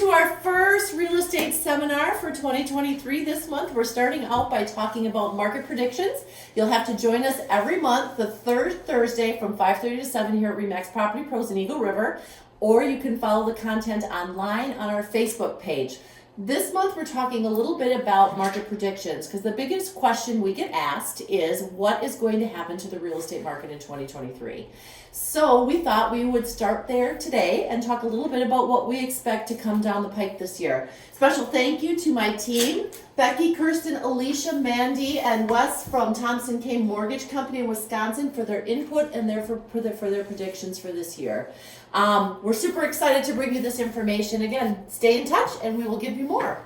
to our first real estate seminar for 2023 this month. We're starting out by talking about market predictions. You'll have to join us every month, the third Thursday from 5:30 to 7 here at RE/MAX Property Pros in Eagle River, or you can follow the content online on our Facebook page. This month we're talking a little bit about market predictions because the biggest question we get asked is what is going to happen to the real estate market in 2023. So we thought we would start there today and talk a little bit about what we expect to come down the pike this year. Special thank you to my team, Becky, Kirsten, Alicia, Mandy, and Wes from Thompson K Mortgage Company in Wisconsin for their input and for their predictions for this year. We're super excited to bring you this information. Again, stay in touch and we will give you more.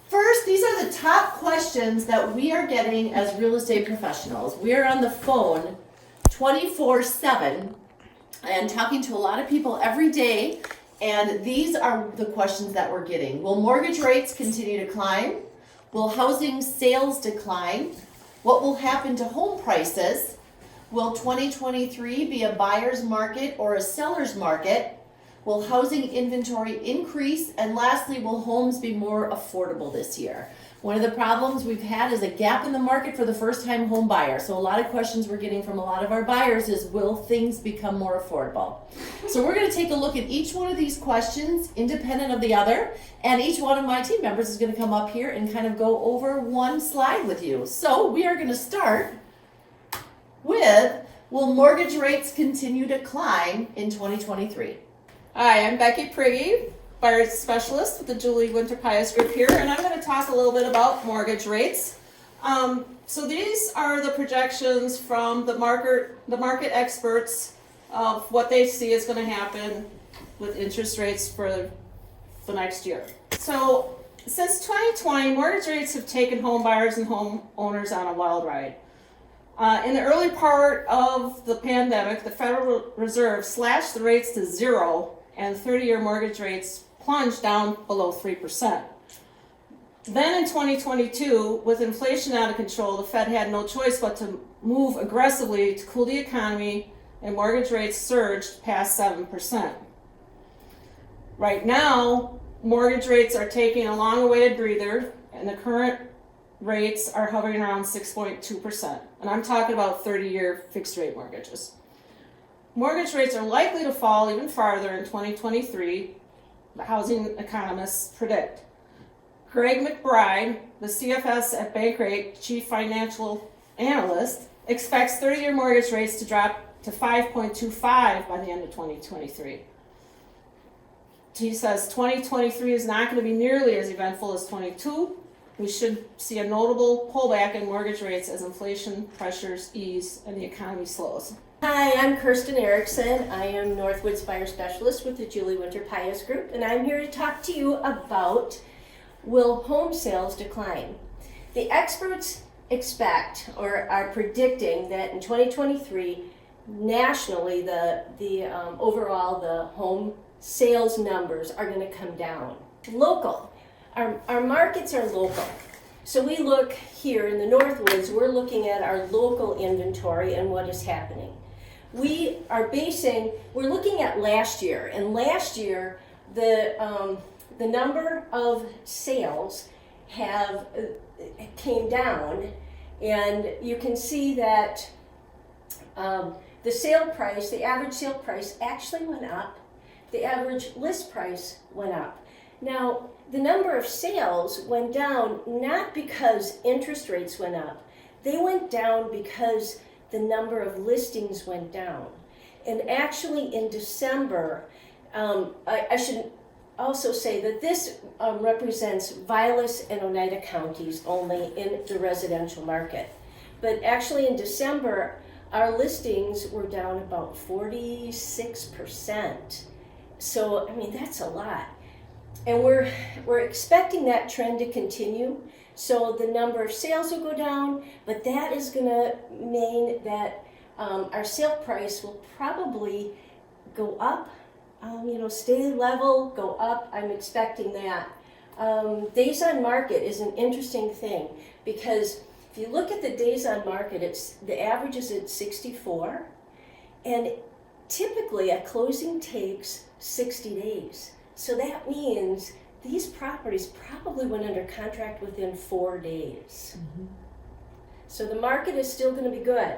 First, these are the top questions that we are getting as real estate professionals. We are on the phone 24/7 and talking to a lot of people every day, and these are the questions that we're getting. Will mortgage rates continue to climb? Will housing sales decline? What will happen to home prices? Will 2023 be a buyer's market or a seller's market? Will housing inventory increase? And lastly, will homes be more affordable this year? One of the problems we've had is a gap in the market for the first-time home buyer. So a lot of questions we're getting from a lot of our buyers is, will things become more affordable? So we're going to take a look at each one of these questions independent of the other, and each one of my team members is going to come up here and kind of go over one slide with you. So we are going to start with, will mortgage rates continue to climb in 2023? Hi, I'm Becky Prigge, buyer specialist with the Julie Winter-Paez group here, and I'm going to talk a little bit about mortgage rates. So these are the projections from the market experts of what they see is going to happen with interest rates for the next year. So since 2020, mortgage rates have taken home buyers and homeowners on a wild ride. In the early part of the pandemic, the Federal Reserve slashed the rates to zero, and 30-year mortgage rates plunged down below 3%. Then in 2022, with inflation out of control, the Fed had no choice but to move aggressively to cool the economy, and mortgage rates surged past 7%. Right now, mortgage rates are taking a long-awaited breather, and the current rates are hovering around 6.2%. And I'm talking about 30-year fixed-rate mortgages. Mortgage rates are likely to fall even farther in 2023, the housing economists predict. Greg McBride, the CFS at Bankrate chief financial analyst, expects 30-year mortgage rates to drop to 5.25 by the end of 2023. He says 2023 is not going to be nearly as eventful as 22. We should see a notable pullback in mortgage rates as inflation pressures ease and the economy slows. Hi, I'm Kirsten Erickson. I am Northwoods Buyer Specialist with the Julie Winter-Paez Group, and I'm here to talk to you about, will home sales decline? The experts expect or are predicting that in 2023, nationally, the overall the home sales numbers are going to come down. Local. Our markets are local. So we look here in the Northwoods, we're looking at our local inventory and what is happening. We're looking at last year, and last year the number of sales came down, and you can see that the sale price, the average sale price actually went up. The average list price went up. Now, the number of sales went down not because interest rates went up. They went down because the number of listings went down. And actually in December, I should also say that this represents Vilas and Oneida counties only in the residential market. But actually in December, our listings were down about 46%. So, I mean, that's a lot. And we're expecting that trend to continue. So the number of sales will go down, but that is going to mean that our sale price will probably go up, stay level, go up. I'm expecting that. Days on market is an interesting thing because if you look at the days on market, the average is at 64, and typically a closing takes 60 days. So that means these properties probably went under contract within 4 days. So the market is still going to be good.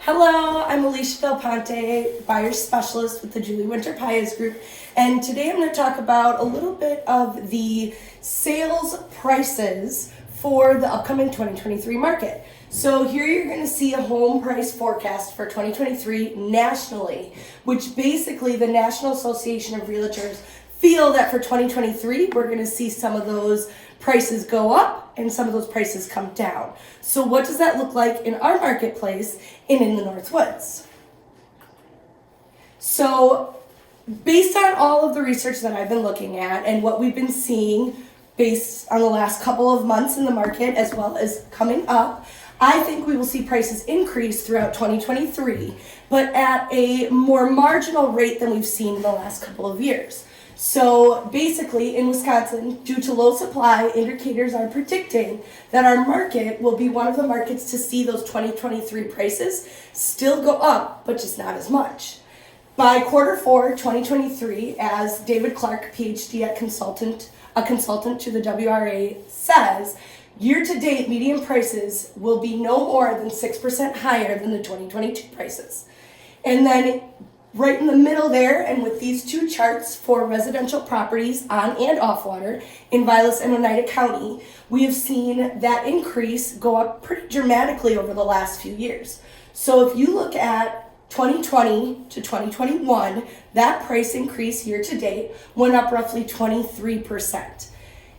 Hello, I'm Alicia Del Ponte, buyer specialist with the Julie Winter-Paez Group, and today I'm going to talk about a little bit of the sales prices for the upcoming 2023 market. So here you're going to see a home price forecast for 2023 nationally, which basically the National Association of Realtors feel that for 2023 we're going to see some of those prices go up and some of those prices come down. So what does that look like in our marketplace and in the Northwoods? So based on all of the research that I've been looking at and what we've been seeing based on the last couple of months in the market as well as coming up, I think we will see prices increase throughout 2023, but at a more marginal rate than we've seen in the last couple of years. So basically in Wisconsin, due to low supply, indicators are predicting that our market will be one of the markets to see those 2023 prices still go up, but just not as much. By Q4 2023, as David Clark, PhD a consultant to the WRA, says, year-to-date median prices will be no more than 6% higher than the 2022 prices. And then right in the middle there, and with these two charts for residential properties on and off water in Vilas and Oneida County, we have seen that increase go up pretty dramatically over the last few years. So if you look at 2020 to 2021, that price increase year to date went up roughly 23%.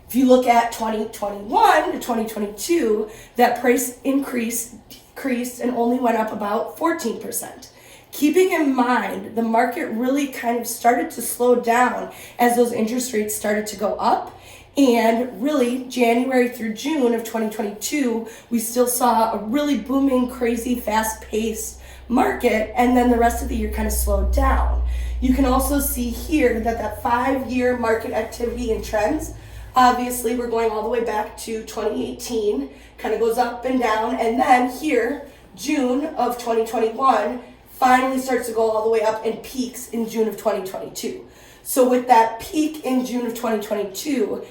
If you look at 2021 to 2022, that price increase decreased and only went up about 14%. Keeping in mind, the market really kind of started to slow down as those interest rates started to go up. And really, January through June of 2022, we still saw a really booming, crazy, fast-paced market. And then the rest of the year kind of slowed down. You can also see here that 5-year market activity and trends, obviously, we're going all the way back to 2018, kind of goes up and down. And then here, June of 2021, finally starts to go all the way up and peaks in June of 2022. So with that peak in June of 2022,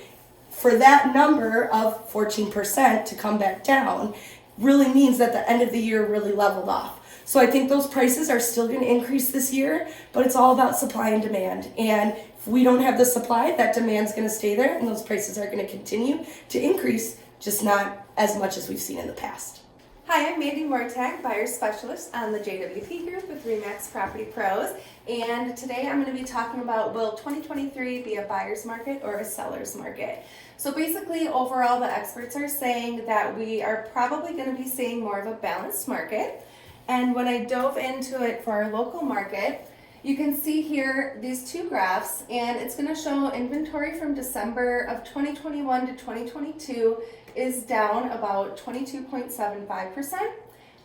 for that number of 14% to come back down really means that the end of the year really leveled off. So I think those prices are still going to increase this year, but it's all about supply and demand. And if we don't have the supply, that demand's going to stay there and those prices are going to continue to increase, just not as much as we've seen in the past. Hi, I'm Mandy Mortag, buyer specialist on the JWP Group with RE/MAX Property Pros, and today I'm going to be talking about, will 2023 be a buyer's market or a seller's market? So basically, overall, the experts are saying that we are probably going to be seeing more of a balanced market, and when I dove into it for our local market, you can see here these two graphs, and it's going to show inventory from December of 2021 to 2022 is down about 22.75%.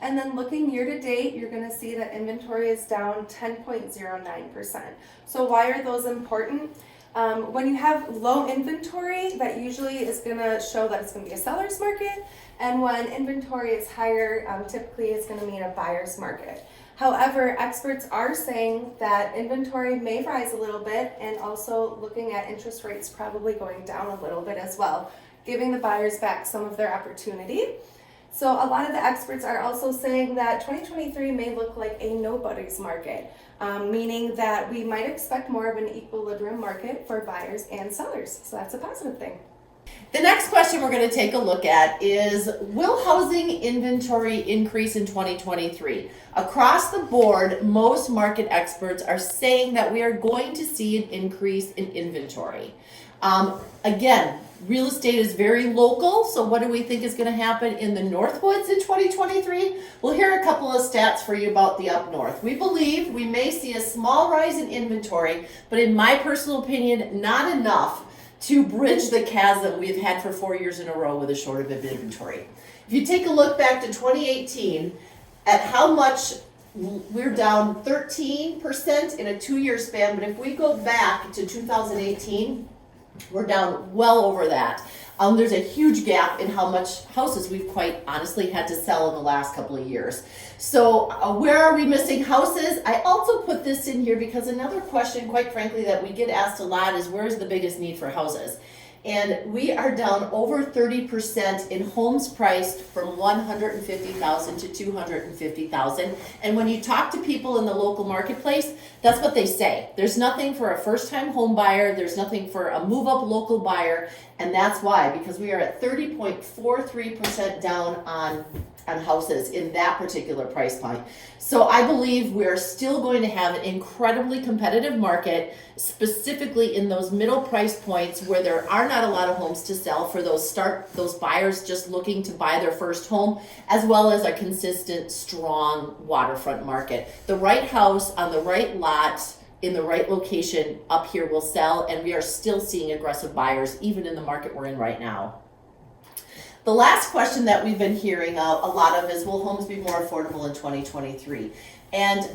And then looking year to date, you're going to see that inventory is down 10.09%. So why are those important? When you have low inventory, that usually is going to show that it's going to be a seller's market. And when inventory is higher, typically it's going to mean a buyer's market. However, experts are saying that inventory may rise a little bit, and also looking at interest rates probably going down a little bit as well, giving the buyers back some of their opportunity. So a lot of the experts are also saying that 2023 may look like a nobody's market, meaning that we might expect more of an equilibrium market for buyers and sellers. So that's a positive thing. The next question we're going to take a look at is, will housing inventory increase in 2023? Across the board, most market experts are saying that we are going to see an increase in inventory. Again, real estate is very local, so what do we think is going to happen in the Northwoods in 2023? Well, here are a couple of stats for you about the up north. We believe we may see a small rise in inventory, but in my personal opinion, not enough to bridge the chasm we've had for 4 years in a row with a shortage of inventory. If you take a look back to 2018 at how much we're down 13% in a 2-year span, but if we go back to 2018, we're down well over that. There's a huge gap in how much houses we've quite honestly had to sell in the last couple of years. So where are we missing houses? I also put this in here because another question, quite frankly, that we get asked a lot is where's the biggest need for houses? And we are down over 30% in homes priced from 150,000 to 250,000. And when you talk to people in the local marketplace, that's what they say. There's nothing for a first-time home buyer. There's nothing for a move-up local buyer. And that's why, because we are at 30.43% down on houses in that particular price point. So I believe we're still going to have an incredibly competitive market, specifically in those middle price points where there are not a lot of homes to sell for those buyers just looking to buy their first home, as well as a consistent, strong waterfront market. The right house on the right lot in the right location up here will sell, and we are still seeing aggressive buyers even in the market we're in right now. The last question that we've been hearing a lot of is, will homes be more affordable in 2023? And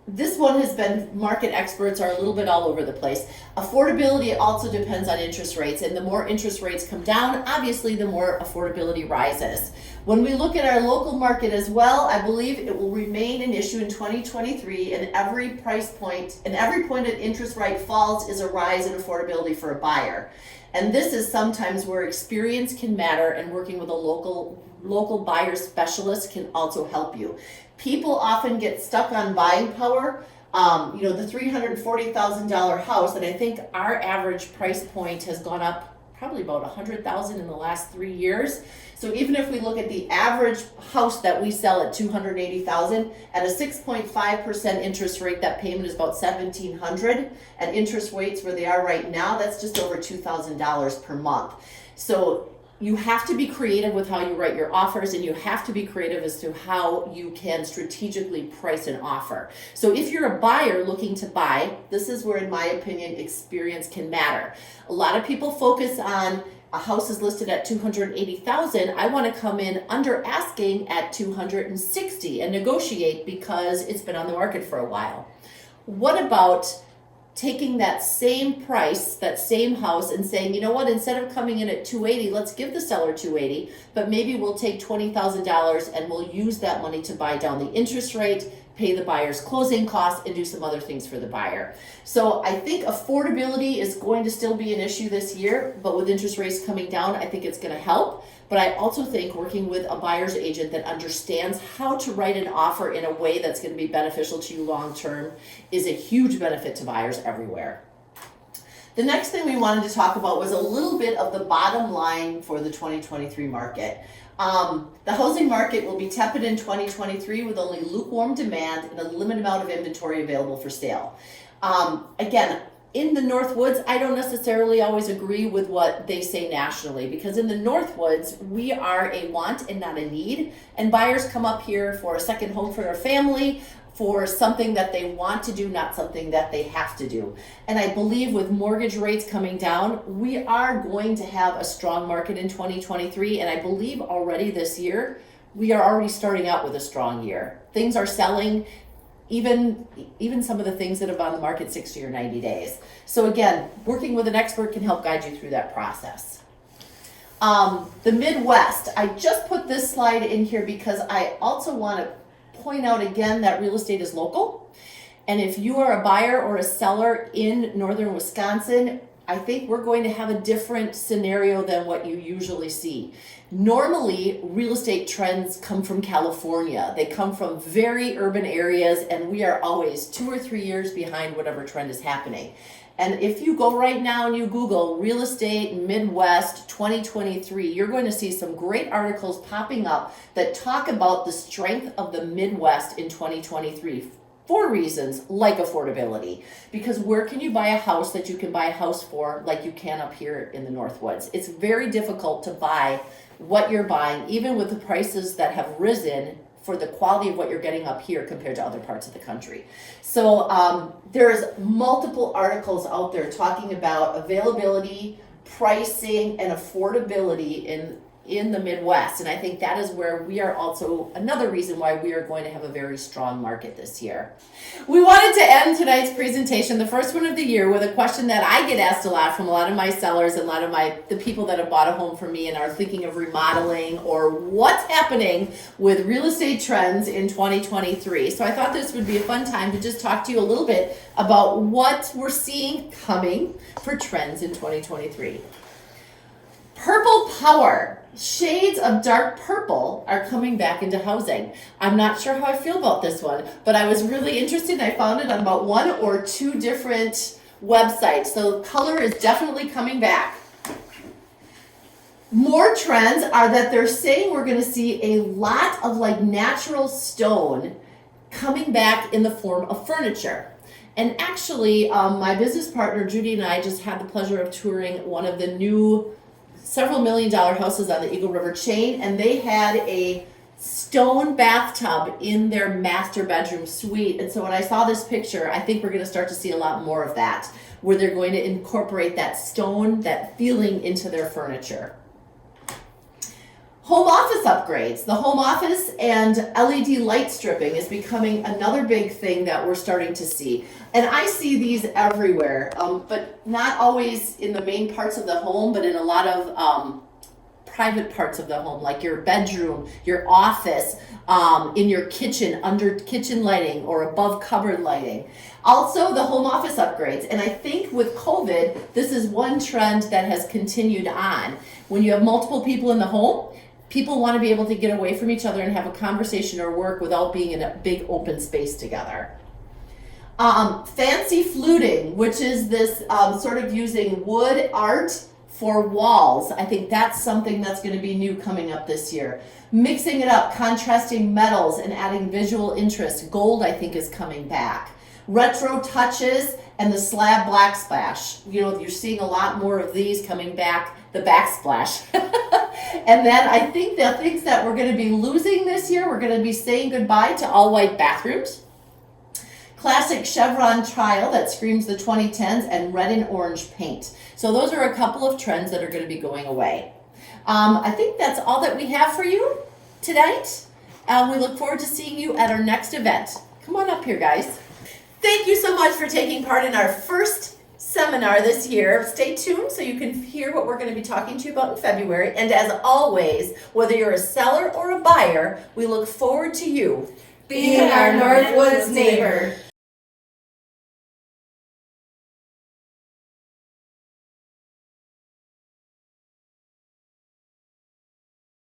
this one has been, market experts are a little bit all over the place. Affordability also depends on interest rates, and the more interest rates come down, obviously the more affordability rises. When we look at our local market as well, I believe it will remain an issue in 2023, and every point an interest rate falls is a rise in affordability for a buyer. And this is sometimes where experience can matter, and working with a local buyer specialist can also help you. People often get stuck on buying power. The $340,000 house, and I think our average price point has gone up probably about $100,000 in the last 3 years. So even if we look at the average house that we sell at $280,000 at a 6.5% interest rate, that payment is about $1,700. At interest rates where they are right now, that's just over $2,000 per month. So you have to be creative with how you write your offers, and you have to be creative as to how you can strategically price an offer. So if you're a buyer looking to buy, this is where, in my opinion, experience can matter. A lot of people focus on a house is listed at $280,000. I want to come in under asking at $260,000 and negotiate because it's been on the market for a while. What about taking that same price, that same house, and saying, you know what, instead of coming in at $280,000, let's give the seller $280,000, but maybe we'll take $20,000 and we'll use that money to buy down the interest rate, pay the buyer's closing costs, and do some other things for the buyer. So I think affordability is going to still be an issue this year, but with interest rates coming down, I think it's going to help. But I also think working with a buyer's agent that understands how to write an offer in a way that's going to be beneficial to you long term is a huge benefit to buyers everywhere. The next thing we wanted to talk about was a little bit of the bottom line for the 2023 market. The housing market will be tepid in 2023 with only lukewarm demand and a limited amount of inventory available for sale. Again, in the Northwoods, I don't necessarily always agree with what they say nationally, because in the Northwoods, we are a want and not a need, and buyers come up here for a second home for their family, for something that they want to do, not something that they have to do. And I believe with mortgage rates coming down, we are going to have a strong market in 2023, and I believe already this year, we are already starting out with a strong year. Things are selling, even some of the things that have been on the market 60 or 90 days. So again, working with an expert can help guide you through that process. The Midwest, I just put this slide in here because I also want to point out again that real estate is local. And if you are a buyer or a seller in northern Wisconsin, I think we're going to have a different scenario than what you usually see. Normally, real estate trends come from California. They come from very urban areas, and we are always 2 or 3 years behind whatever trend is happening. And if you go right now and you Google real estate Midwest 2023, you're going to see some great articles popping up that talk about the strength of the Midwest in 2023 for reasons like affordability. Because where can you buy a house that you can buy a house for like you can up here in the Northwoods? It's very difficult to buy what you're buying, even with the prices that have risen for the quality of what you're getting up here compared to other parts of the country. So there's multiple articles out there talking about availability, pricing, and affordability in the Midwest. And I think that is where we are also another reason why we are going to have a very strong market this year. We wanted to end tonight's presentation, the first one of the year, with a question that I get asked a lot from a lot of my sellers and a lot of the people that have bought a home from me and are thinking of remodeling, or what's happening with real estate trends in 2023. So I thought this would be a fun time to just talk to you a little bit about what we're seeing coming for trends in 2023. Purple power. Shades of dark purple are coming back into housing. I'm not sure how I feel about this one, but I was really interested and I found it on about 1 or 2 different websites. So color is definitely coming back. More trends are that they're saying we're going to see a lot of like natural stone coming back in the form of furniture. And actually, my business partner Judy and I just had the pleasure of touring one of the new several $1 million houses on the Eagle River chain, and they had a stone bathtub in their master bedroom suite. And so when I saw this picture, I think we're going to start to see a lot more of that, where they're going to incorporate that stone, that feeling into their furniture. Home office upgrades. The home office and LED light stripping is becoming another big thing that we're starting to see. And I see these everywhere, but not always in the main parts of the home, but in a lot of private parts of the home, like your bedroom, your office, in your kitchen, under kitchen lighting or above cupboard lighting. Also, the home office upgrades. And I think with COVID, this is one trend that has continued on. When you have multiple people in the home, people want to be able to get away from each other and have a conversation or work without being in a big open space together. Fancy fluting, which is this sort of using wood art for walls. I think that's something that's going to be new coming up this year. Mixing it up, contrasting metals and adding visual interest. Gold, I think, is coming back. Retro touches and the slab black splash. You know, you're seeing a lot more of these coming back, the backsplash. And then I think the things that we're going to be losing this year, we're going to be saying goodbye to all white bathrooms. Classic chevron tile that screams the 2010s, and red and orange paint. So those are a couple of trends that are going to be going away. I think that's all that we have for you tonight. We look forward to seeing you at our next event. Come on up here, guys. Thank you so much for taking part in our first seminar this year. Stay tuned so you can hear what we're going to be talking to you about in February. And as always, whether you're a seller or a buyer, we look forward to you Being our Northwoods neighbor.